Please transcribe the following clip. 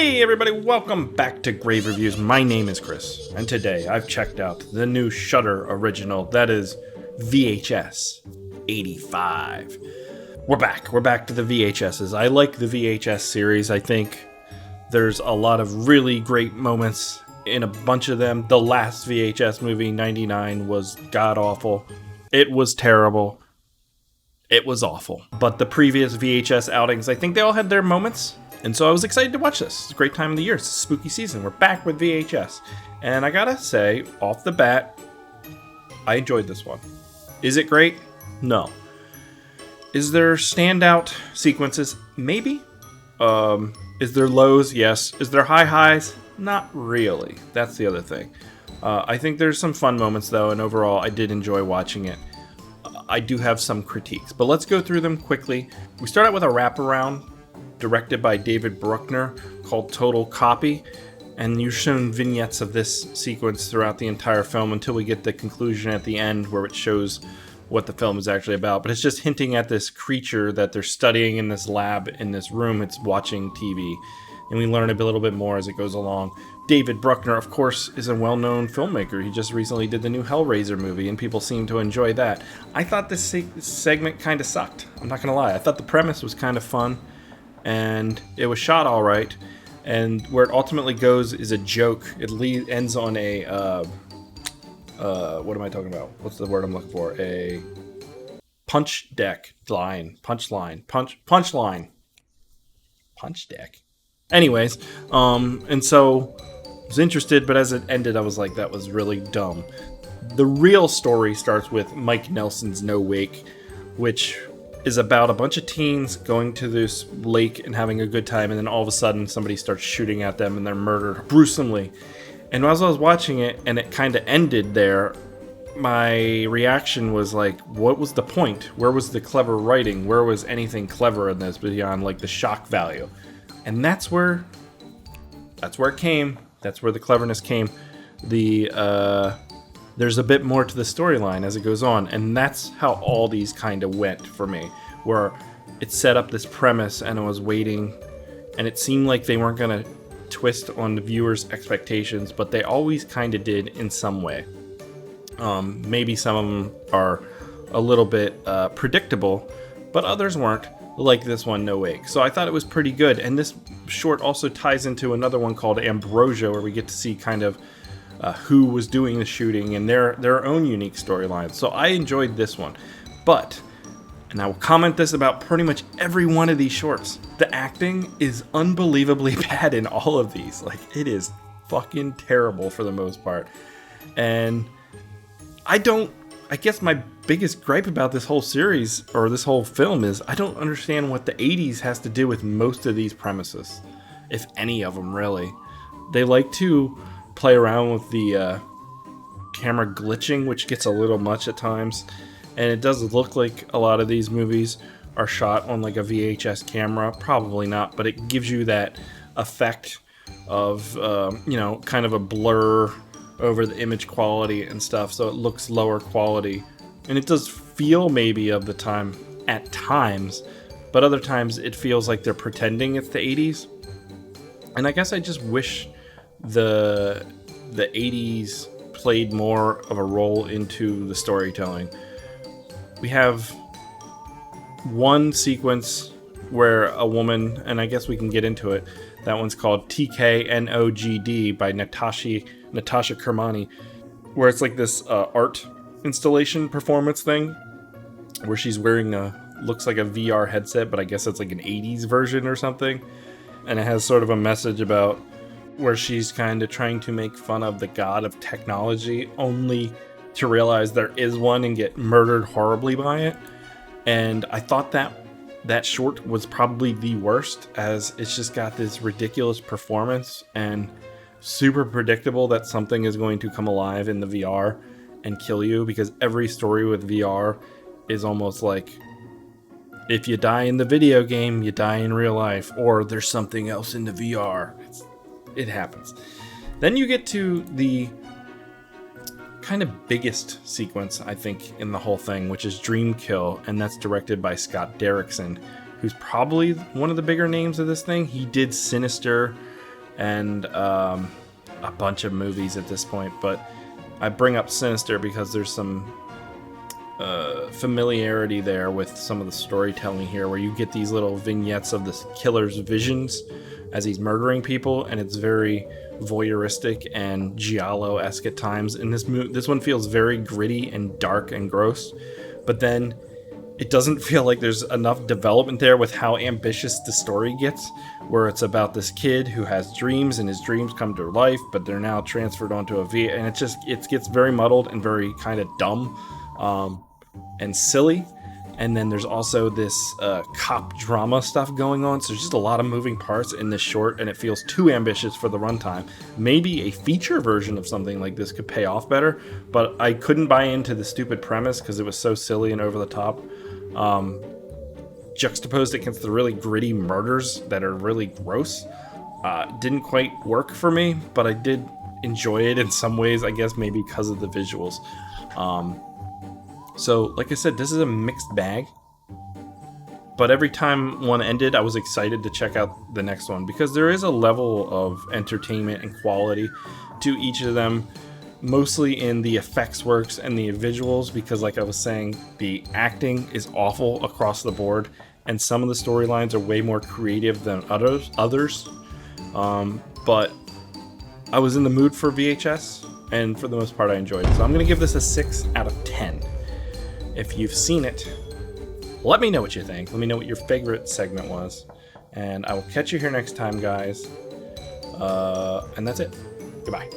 Hey everybody, welcome back to Grave Reviews. My name is Chris, and today I've checked out the new Shudder original, that is VHS 85. We're back to the VHSs. I like the VHS series. I think there's a lot of really great moments in a bunch of them. The last VHS movie, 99, was god-awful. It was terrible. It was awful. But the previous VHS outings, I think they all had their moments. And so I was excited to watch this. It's a great time of the year. It's a spooky season. We're back with VHS. And I gotta say, off the bat, I enjoyed this one. Is it great? No. Is there standout sequences? Maybe. Is there lows? Yes. Is there high highs? Not really. That's the other thing. I think there's some fun moments, though, and overall, I did enjoy watching it. I do have some critiques, but let's go through them quickly. We start out with a wraparound directed by David Bruckner called Total Copy, and you're shown vignettes of this sequence throughout the entire film until we get the conclusion at the end where it shows what the film is actually about. But it's just hinting at this creature that they're studying in this lab, in this room. It's watching TV, and we learn a little bit more as it goes along. David Bruckner, of course, is a well-known filmmaker. He just recently did the new Hellraiser movie, and people seem to enjoy that. I thought this segment kind of sucked. I'm not going to lie. I thought the premise was kind of fun, and it was shot all right. And where it ultimately goes is a joke. It ends on a, what am I talking about? What's the word I'm looking for? A punch deck line. Punch deck. Anyways, and so I was interested, but as it ended, I was like, that was really dumb. The real story starts with Mike Nelson's No Wake, which is about a bunch of teens going to this lake and having a good time, and then all of a sudden somebody starts shooting at them and they're murdered gruesomely. And as I was watching it and it kind of ended there, my reaction was like, what was the point? Where was the clever writing? Where was anything clever in this beyond like the shock value? And that's where it came. That's where the cleverness came. There's a bit more to the storyline as it goes on, and that's how all these kind of went for me, where it set up this premise and I was waiting, and it seemed like they weren't going to twist on the viewer's expectations, but they always kind of did in some way. Maybe some of them are a little bit predictable, but others weren't, like this one, No Wake. So I thought it was pretty good, and this short also ties into another one called Ambrosia, where we get to see kind of who was doing the shooting and their own unique storylines. So I enjoyed this one. But, and I will comment this about pretty much every one of these shorts, the acting is unbelievably bad in all of these. Like, it is fucking terrible for the most part. And I guess my biggest gripe about this whole series, or this whole film, is I don't understand what the 80s has to do with most of these premises. If any of them, really. They like to play around with the camera glitching, which gets a little much at times, and it does look like a lot of these movies are shot on like a VHS camera. Probably not, but it gives you that effect of kind of a blur over the image quality and stuff, so it looks lower quality, and it does feel maybe of the time at times, but other times it feels like they're pretending it's the 80s. And I guess I just wish the 80s played more of a role into the storytelling. We have one sequence where a woman, and I guess we can get into it, that one's called TKNOGD by Natasha Kermani, where it's like this art installation performance thing where she's wearing looks like a VR headset, but I guess it's like an 80s version or something, and it has sort of a message about where she's kind of trying to make fun of the god of technology, only to realize there is one and get murdered horribly by it. And I thought that short was probably the worst, as it's just got this ridiculous performance and super predictable that something is going to come alive in the VR and kill you, because every story with VR is almost like, if you die in the video game, you die in real life, or there's something else in the VR. It happens. Then you get to the kind of biggest sequence, I think, in the whole thing, which is Dream Kill, and that's directed by Scott Derrickson, who's probably one of the bigger names of this thing. He did Sinister, and a bunch of movies at this point. But I bring up Sinister because there's some familiarity there with some of the storytelling here, where you get these little vignettes of this killer's visions as he's murdering people, and it's very voyeuristic and giallo-esque at times. And this one feels very gritty and dark and gross, but then it doesn't feel like there's enough development there with how ambitious the story gets, where it's about this kid who has dreams, and his dreams come to life, but they're now transferred onto a V, and it gets very muddled and very kind of dumb and silly. And then there's also this cop drama stuff going on, so there's just a lot of moving parts in this short, and it feels too ambitious for the runtime. Maybe a feature version of something like this could pay off better, but I couldn't buy into the stupid premise because it was so silly and over the top. Juxtaposed against the really gritty murders that are really gross, didn't quite work for me, but I did enjoy it in some ways, I guess maybe because of the visuals. So, like I said, this is a mixed bag. But every time one ended, I was excited to check out the next one, because there is a level of entertainment and quality to each of them, mostly in the effects works and the visuals, because like I was saying, the acting is awful across the board, and some of the storylines are way more creative than others. But I was in the mood for VHS, and for the most part I enjoyed it. So I'm going to give this a 6 out of 10. If you've seen it, let me know what you think. Let me know what your favorite segment was. And I will catch you here next time, guys. And that's it. Goodbye.